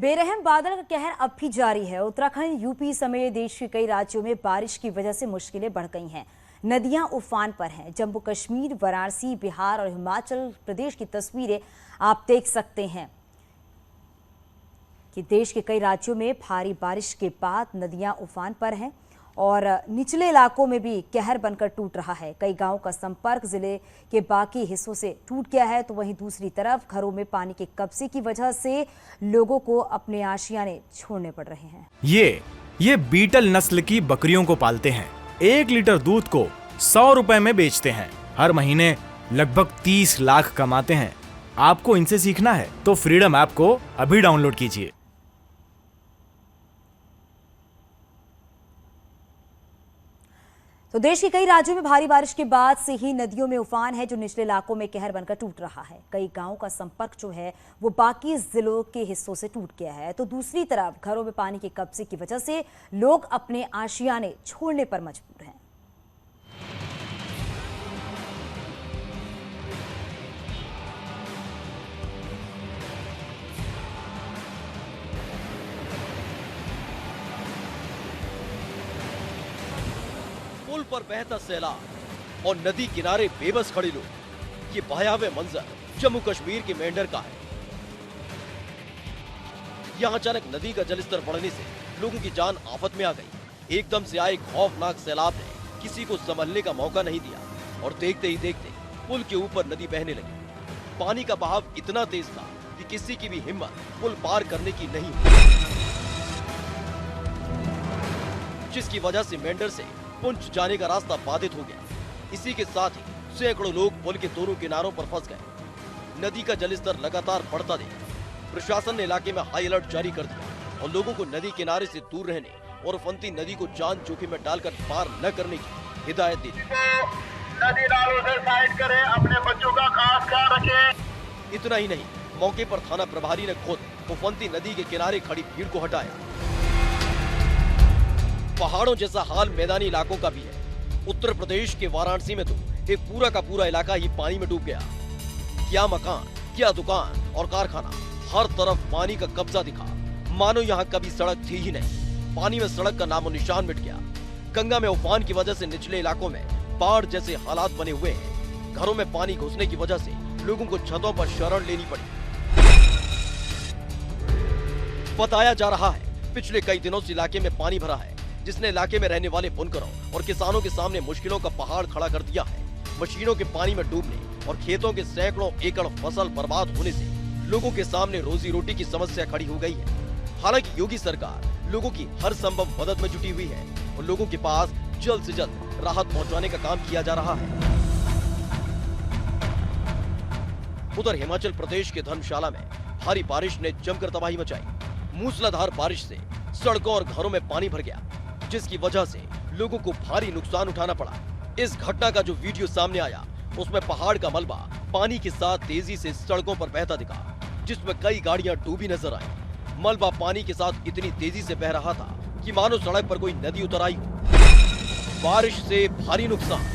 बेरहम बादल का कहर अब भी जारी है। उत्तराखंड, यूपी समेत देश के कई राज्यों में बारिश की वजह से मुश्किलें बढ़ गई हैं। नदियां उफान पर हैं। जम्मू कश्मीर, वाराणसी, बिहार और हिमाचल प्रदेश की तस्वीरें आप देख सकते हैं कि देश के कई राज्यों में भारी बारिश के बाद नदियां उफान पर हैं और निचले इलाकों में भी कहर बनकर टूट रहा है। कई गांवों का संपर्क जिले के बाकी हिस्सों से टूट गया है, तो वहीं दूसरी तरफ घरों में पानी के कब्जे की वजह से लोगों को अपने आशियाने छोड़ने पड़ रहे हैं। ये बीटल नस्ल की बकरियों को पालते हैं। 1 लीटर दूध को 100 रुपए में बेचते हैं। हर महीने लगभग 30 लाख कमाते हैं। आपको इनसे सीखना है तो फ्रीडम ऐप को अभी डाउनलोड कीजिए। तो देश के कई राज्यों में भारी बारिश के बाद से ही नदियों में उफान है, जो निचले इलाकों में कहर बनकर टूट रहा है। कई गांवों का संपर्क जो है वो बाकी जिलों के हिस्सों से टूट गया है, तो दूसरी तरफ घरों में पानी के कब्जे की वजह से लोग अपने आशियाने छोड़ने पर मजबूर हैं। पुल पर बहता सैलाब और नदी किनारे बेबस खड़े लोग, ये भयावह मंजर जम्मू कश्मीर के मेंढर का है। यहाँ अचानक नदी का जलस्तर बढ़ने से लोगों की जान आफत में आ गई। एकदम से आए खौफनाक सैलाब ने किसी को संभलने का मौका नहीं दिया और देखते ही देखते पुल के ऊपर नदी बहने लगी। पानी का बहाव इतना तेज था कि किसी की भी हिम्मत पुल पार करने की नहीं हुई, जिसकी वजह से मेंढर से पुंछ जाने का रास्ता बाधित हो गया। इसी के साथ ही सैकड़ों लोग पुल के दोनों किनारों पर फंस गए। नदी का जलस्तर लगातार बढ़ता देखा प्रशासन ने इलाके में हाई अलर्ट जारी कर दिया और लोगों को नदी किनारे से दूर रहने और उफनती नदी को जान जोखिम में डालकर पार न करने की हिदायत दी। नदी नालों से साइड करें, अपने बच्चों का खास ख्याल रखें। इतना ही नहीं, मौके पर थाना प्रभारी ने खुद उफनती नदी के किनारे खड़ी भीड़ को हटाया। पहाड़ों जैसा हाल मैदानी इलाकों का भी है। उत्तर प्रदेश के वाराणसी में तो एक पूरा का पूरा इलाका ही पानी में डूब गया। क्या मकान, क्या दुकान और कारखाना, हर तरफ पानी का कब्जा दिखा, मानो यहाँ कभी सड़क थी ही नहीं। पानी में सड़क का नामो निशान मिट गया। गंगा में उफान की वजह से निचले इलाकों में बाढ़ जैसे हालात बने हुए हैं। घरों में पानी घुसने की वजह से लोगों को छतों पर शरण लेनी पड़ी। बताया जा रहा है पिछले कई दिनों से इलाके में पानी भरा है, जिसने इलाके में रहने वाले बुनकरों और किसानों के सामने मुश्किलों का पहाड़ खड़ा कर दिया है। मशीनों के पानी में डूबने और खेतों के सैकड़ों एकड़ फसल बर्बाद होने से लोगों के सामने रोजी रोटी की समस्या खड़ी हो गई है। हालांकि योगी सरकार लोगों की हर संभव मदद में जुटी हुई है और लोगों के पास जल्द से जल्द राहत पहुंचाने का काम किया जा रहा है। उधर हिमाचल प्रदेश के धर्मशाला में भारी बारिश ने जमकर तबाही मचाई। मूसलाधार बारिश से सड़कों और घरों में पानी भर गया, जिसकी वजह से लोगों को भारी नुकसान उठाना पड़ा। इस घटना का जो वीडियो सामने आया, उसमें पहाड़ का मलबा पानी के साथ तेजी से सड़कों पर बहता दिखा, जिसमें कई गाड़ियां डूबी नजर आई। मलबा पानी के साथ इतनी तेजी से बह रहा था कि मानो सड़क पर कोई नदी उतर आई हो। बारिश से भारी नुकसान।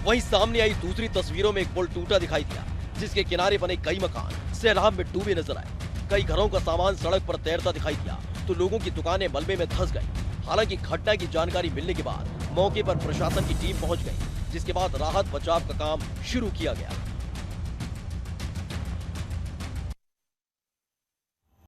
वहीं सामने आई दूसरी तस्वीरों में एक पुल टूटा दिखाई दिया, जिसके किनारे बने कई मकान सैलाब में डूबे नजर आए। कई घरों का सामान सड़क पर तैरता दिखाई दिया, तो लोगों की दुकानें मलबे में धंस गई। हालांकि घटना की जानकारी मिलने के बाद मौके पर प्रशासन की टीम पहुंच गई, जिसके बाद राहत बचाव का काम शुरू किया गया।